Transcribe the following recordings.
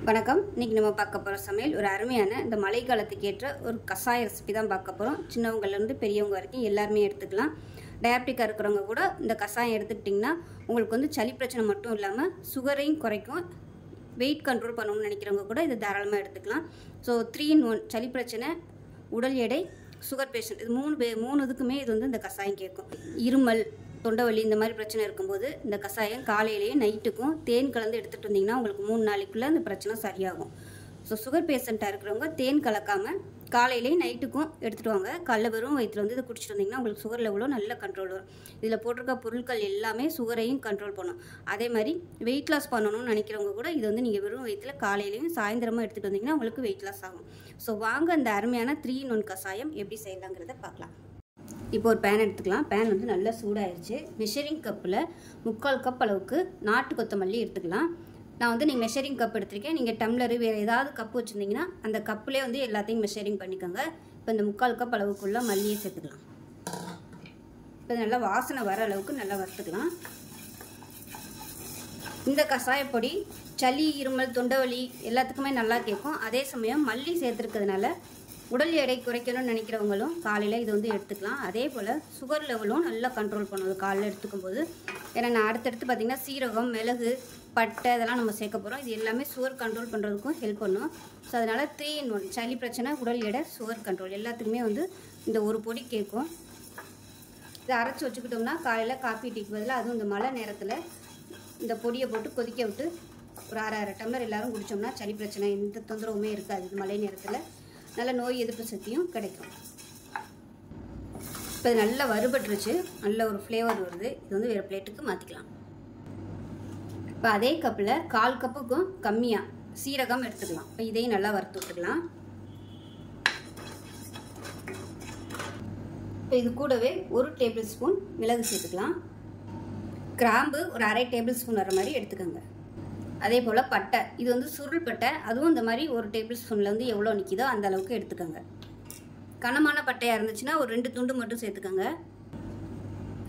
வணக்கம். இன்றைக்கி நம்ம பார்க்க போகிற சமையல் ஒரு அருமையான இந்த மழை காலத்துக்கு ஏற்ற ஒரு கஷாய ரெசிபி தான் பார்க்க போகிறோம். சின்னவங்கலேருந்து பெரியவங்க வரைக்கும் எல்லாருமே எடுத்துக்கலாம். டயபெட்டிக்காக இருக்கிறவங்க கூட இந்த கஷாயம் எடுத்துக்கிட்டிங்கன்னா உங்களுக்கு வந்து சளி பிரச்சனை மட்டும் இல்லாமல் சுகரையும் குறைக்கும். வெயிட் கண்ட்ரோல் பண்ணணும்னு நினைக்கிறவங்க கூட இதை தாராளமாக எடுத்துக்கலாம். ஸோ 3 in 1 சளி பிரச்சனை, உடல் எடை, சுகர் பேஷண்ட், இது மூணு இதுக்குமே இது வந்து இந்த கஷாயம் கேட்கும். இருமல், தொண்டை இந்த மாதிரி பிரச்சனை இருக்கும்போது இந்த கஷாயம் காலையிலேயே நைட்டுக்கும் தேன் கலந்து எடுத்துகிட்டு வந்தீங்கன்னா உங்களுக்கு 3 நாளைக்குள்ளே அந்த பிரச்சனை சரியாகும். ஸோ சுகர் பேஷண்ட்டாக இருக்கிறவங்க தேன் கலக்காமல் காலையிலேயே நைட்டுக்கும் எடுத்துகிட்டு வாங்க. காலைல வெறும் வயிற்றில் வந்து இதை குடிச்சிட்டு வந்தீங்கன்னா உங்களுக்கு சுகர் லெவலும் நல்ல கண்ட்ரோல் வரும். இதில் போட்டிருக்க பொருட்கள் எல்லாமே சுகரையும் கண்ட்ரோல் பண்ணும். அதே மாதிரி வெயிட் லாஸ் பண்ணணும்னு நினைக்கிறவங்க கூட இது வந்து நீங்கள் வெறும் வயிற்றில் காலையிலையும் சாயந்தரமாக எடுத்துகிட்டு வந்தீங்கன்னா உங்களுக்கு வெயிட் லாஸ் ஆகும். ஸோ வாங்க அந்த அருமையான 3 in 1 கஷாயம் எப்படி செய்யலாங்கிறத பார்க்கலாம். இப்போ ஒரு பேன் எடுத்துக்கலாம். பேன் வந்து நல்லா சூடாயிருச்சு. மெஷரிங் கப்பில் 3/4 கப் அளவுக்கு நாட்டு கொத்தமல்லி எடுத்துக்கலாம். நான் வந்து நீங்கள் மெஷரிங் கப் எடுத்திருக்கேன். நீங்கள் டம்ளரு வேறு ஏதாவது கப்பு வச்சுருந்தீங்கன்னா அந்த கப்புலேயே வந்து எல்லாத்தையும் மெஷரிங் பண்ணிக்கோங்க. இப்போ இந்த 3/4 கப் அளவுக்குள்ள மல்லியை சேர்த்துக்கலாம். இப்போ நல்லா வாசனை வர அளவுக்கு நல்லா வறுத்துக்கலாம். இந்த கஷாயப்பொடி சளி, இருமல், தொண்டைவலி எல்லாத்துக்குமே நல்லா கேட்கும். அதே சமயம் மல்லி சேர்த்துருக்கிறதுனால உடல் எடை குறைக்கணும்னு நினைக்கிறவங்களும் காலையில் இது வந்து எடுத்துக்கலாம். அதே போல் சுகர் லெவலும் நல்லா கண்ட்ரோல் பண்ணுவது காலையில் எடுத்துக்கும் போது. ஏன்னா நான் அடுத்தடுத்து பார்த்திங்கன்னா சீரகம், மிளகு, பட்டை இதெல்லாம் நம்ம சேர்க்க போகிறோம். இது எல்லாமே சுகர் கண்ட்ரோல் பண்ணுறதுக்கும் ஹெல்ப் பண்ணும். ஸோ அதனால் 3 in 1 சளி பிரச்சனை, உடல் எடை, சுகர் கண்ட்ரோல் எல்லாத்துக்குமே வந்து இந்த ஒரு பொடி கேட்கும். இதை அரைச்சி வச்சுக்கிட்டோம்னா காலையில் காப்பி டீக்கு பதிலாக அதுவும் இந்த மழை நேரத்தில் இந்த பொடியை போட்டு கொதிக்க விட்டு ஒரு அரை டம்ளர் எல்லோரும் குடித்தோம்னா சளி பிரச்சனை எந்த தொந்தரவுமே இருக்காது. இது மழை நேரத்தில் நல்ல நோய் எதிர்ப்பு சக்தியும் கிடைக்கும். இப்போ இது நல்லா வறுபட்டுருச்சு, நல்ல ஒரு ஃப்ளேவர் வருது. இது வந்து வேறு பிளேட்டுக்கு மாற்றிக்கலாம். இப்போ அதே கப்பில் 1/4 கப்புக்கும் கம்மியாக சீரகம் எடுத்துக்கலாம். இப்போ இதையும் நல்லா வறுத்து விட்டுக்கலாம். இப்போ இது கூடவே 1 டேபிள் ஸ்பூன் மிளகு சேர்த்துக்கலாம். கிராம்பு ஒரு அரை டேபிள் ஸ்பூன் வர மாதிரி எடுத்துக்கோங்க. அதே போல் பட்டை, இது வந்து சுருள் பட்டை, அதுவும் இந்த மாதிரி 1 டேபிள் ஸ்பூனில் வந்து எவ்வளோ நிற்கிதோ அந்த அளவுக்கு எடுத்துக்கோங்க. கனமான பட்டையாக இருந்துச்சுன்னா ஒரு 2 துண்டு மட்டும் சேர்த்துக்கோங்க.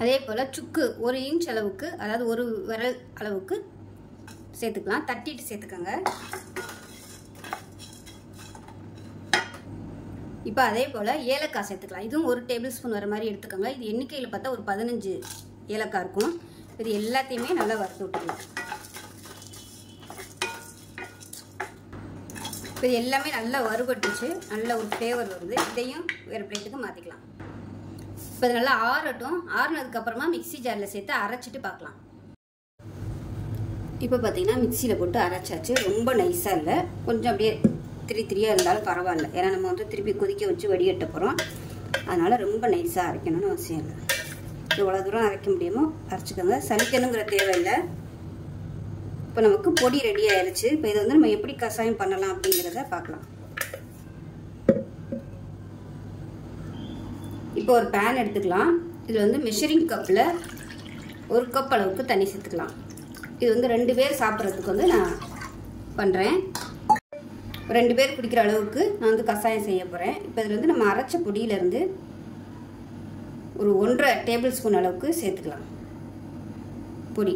அதே போல் சுக்கு 1 இன்ச் அளவுக்கு, அதாவது 1 விரல் அளவுக்கு சேர்த்துக்கலாம். தட்டிட்டு சேர்த்துக்கோங்க. இப்போ அதே போல் ஏலக்காய் சேர்த்துக்கலாம். இதுவும் 1 டேபிள் ஸ்பூன் வர மாதிரி எடுத்துக்கோங்க. இது எண்ணிக்கையில் பார்த்தா ஒரு 15 ஏலக்காய் இருக்கும். இது எல்லாத்தையுமே நல்லா வறுத்து விட்டுக்கலாம். இப்போ இது எல்லாமே நல்லா வறுபட்டுச்சு, நல்ல ஒரு ஃப்ளேவர் வருது. இதையும் வேறு பிளேட்டுக்கு மாற்றிக்கலாம். இப்போ இது நல்லா ஆறட்டும். ஆறுனதுக்கப்புறமா மிக்சி ஜாரில் சேர்த்து அரைச்சிட்டு பார்க்கலாம். இப்போ பார்த்தீங்கன்னா மிக்சியில் போட்டு அரைச்சாச்சு. ரொம்ப நைஸாக இல்லை, கொஞ்சம் அப்படியே திரியாக இருந்தாலும் பரவாயில்ல. ஏன்னா நம்ம வந்து திருப்பி கொதிக்க வச்சு வடிகட்ட போகிறோம். அதனால் ரொம்ப நைஸாக அரைக்கணும்னு அவசியம் இல்லை. எவ்வளோ தூரம் அரைக்க முடியுமோ அரைச்சிக்கோங்க. சலிக்கணுங்கிற தேவையில்லை. இப்போ நமக்கு பொடி ரெடி ஆயிடுச்சு. இப்போ இதை வந்து நம்ம எப்படி கஷாயம் பண்ணலாம் அப்படிங்கிறத பார்க்கலாம். இப்போ ஒரு பேன் எடுத்துக்கலாம். இதில் வந்து மெஷரிங் கப்பில் 1 கப் அளவுக்கு தண்ணி சேர்த்துக்கலாம். இது வந்து 2 பேர் சாப்பிட்றதுக்கு வந்து நான் பண்ணுறேன். 2 பேர் குடிக்கிற அளவுக்கு நான் வந்து கஷாயம் செய்ய போகிறேன். இப்போ இதில் வந்து நம்ம அரைச்ச பொடியிலேருந்து ஒரு 1.5 டேபிள் ஸ்பூன் அளவுக்கு சேர்த்துக்கலாம் பொடி.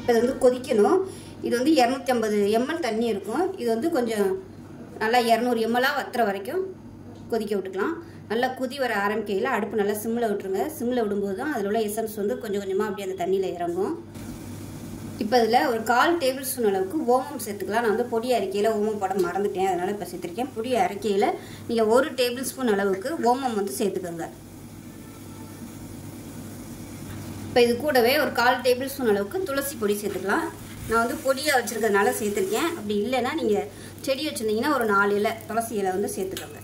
இது வந்து கொதிக்கணும். இது வந்து 250 ml தண்ணி இருக்கும். இது வந்து கொஞ்சம் நல்லா 200 ml வத்துற வரைக்கும் கொதிக்க விட்டுக்கலாம். நல்லா கொதி வர ஆரம்பிக்கையில் அடுப்பு நல்லா சிம்மில் விட்டுருங்க. சிம்மில் விடும்போது தான் அதில் உள்ள எசன்ஸ் வந்து கொஞ்சம் கொஞ்சமாக அப்படியே அந்த தண்ணியில் இறங்கும். இப்போ இதில் ஒரு 1/4 டேபிள் ஸ்பூன் அளவுக்கு ஓமம் சேர்த்துக்கலாம். நான் வந்து பொடி அரைக்கையில் ஓமம் போட மறந்துட்டேன், அதனால் இப்போ சேர்த்துருக்கேன். பொடி அரைக்கையில் நீங்கள் 1 டேபிள் ஸ்பூன் அளவுக்கு ஓமம் வந்து சேர்த்துக்கோங்க. இப்போ இது கூடவே ஒரு 1/4 டேபிள் ஸ்பூன் அளவுக்கு துளசி பொடி சேர்த்துக்கலாம். நான் வந்து பொடியாக வச்சுருக்கிறதுனால சேர்த்துருக்கேன். அப்படி இல்லைன்னா நீங்கள் செடி வச்சுருந்தீங்கன்னா ஒரு 4 இலை துளசி இலை வந்து சேர்த்துக்கோங்க.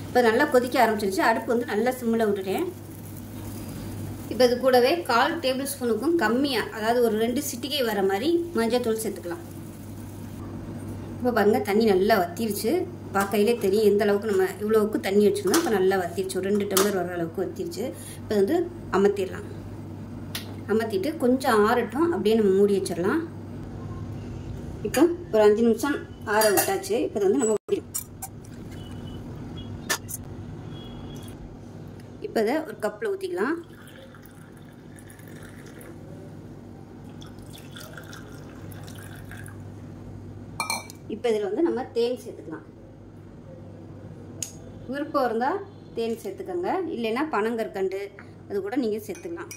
இப்போ நல்லா கொதிக்க ஆரம்பிச்சிருச்சு. அடுப்பு வந்து நல்லா சிம்மில் விட்டுட்டேன். இப்போ இது கூடவே 1/4 டேபிள் ஸ்பூனுக்கும் கம்மியாக, அதாவது ஒரு 2 சிட்டிகை வர மாதிரி மஞ்சள் தூள் சேர்த்துக்கலாம். இப்போ பாருங்கள் தண்ணி நல்லா வத்திருச்சு. பார்க்கையிலே தெரியும் எந்த அளவுக்கு நம்ம இவ்வளோவுக்கு தண்ணி வச்சுருந்தோம். இப்போ நல்லா வத்திருச்சு, ஒரு 2 டம்ளர் வர அளவுக்கு வத்திருச்சு. இப்போ வந்து அமர்த்திடலாம். அமர்த்திட்டு கொஞ்சம் ஆறட்டும், அப்படியே நம்ம மூடி வச்சிடலாம். இப்போ ஒரு 5 நிமிஷம் ஆற விட்டாச்சு. இப்போ வந்து நம்ம இப்போ இதை ஒரு கப்பில் ஊற்றிக்கலாம். இப்போ இதில் வந்து நம்ம தேன் சேர்த்துக்கலாம். விருப்பம் இருந்தால் தேன் சேர்த்துக்கோங்க, இல்லைன்னா பனங்கற்கண்டு அது கூட நீங்கள் சேர்த்துக்கலாம்.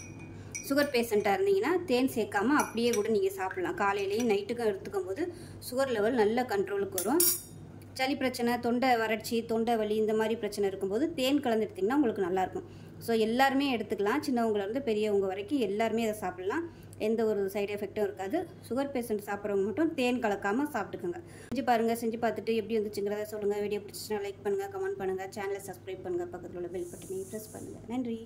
சுகர் பேஷண்ட்டாக இருந்தீங்கன்னா தேன் சேர்க்காமல் அப்படியே கூட நீங்கள் சாப்பிட்லாம். காலையிலையும் நைட்டுக்கும் எடுத்துக்கும் போது சுகர் லெவல் நல்ல கண்ட்ரோலுக்கு வரும். சளி பிரச்சனை, தொண்டை வறட்சி, தொண்டை வலி இந்த மாதிரி பிரச்சனை இருக்கும்போது தேன் கலந்து எடுத்திங்கன்னா உங்களுக்கு நல்லாயிருக்கும். ஸோ எல்லாருமே எடுத்துக்கலாம், சின்னவங்கலேருந்து பெரியவங்க வரைக்கும் எல்லாருமே அதை சாப்பிட்லாம். எந்த ஒரு சைடு எஃபெக்டும் இருக்காது. சுகர் பேஷண்ட் சாப்பிட்றவங்க மட்டும் தேன் கலக்காமல் சாப்பிட்டுக்கோங்க. செஞ்சு பாருங்கள், செஞ்சு பார்த்துட்டு எப்படி வந்துச்சுங்கிறத சொல்லுங்கள். வீடியோ பிடிச்சிச்சுன்னா லைக் பண்ணுங்கள், கமெண்ட் பண்ணுங்கள், சேனலை சப்ஸ்கிரைப் பண்ணுங்கள், பக்கத்தில் உள்ள பெல் பட்டனை ப்ரெஸ் பண்ணுங்கள். நன்றி.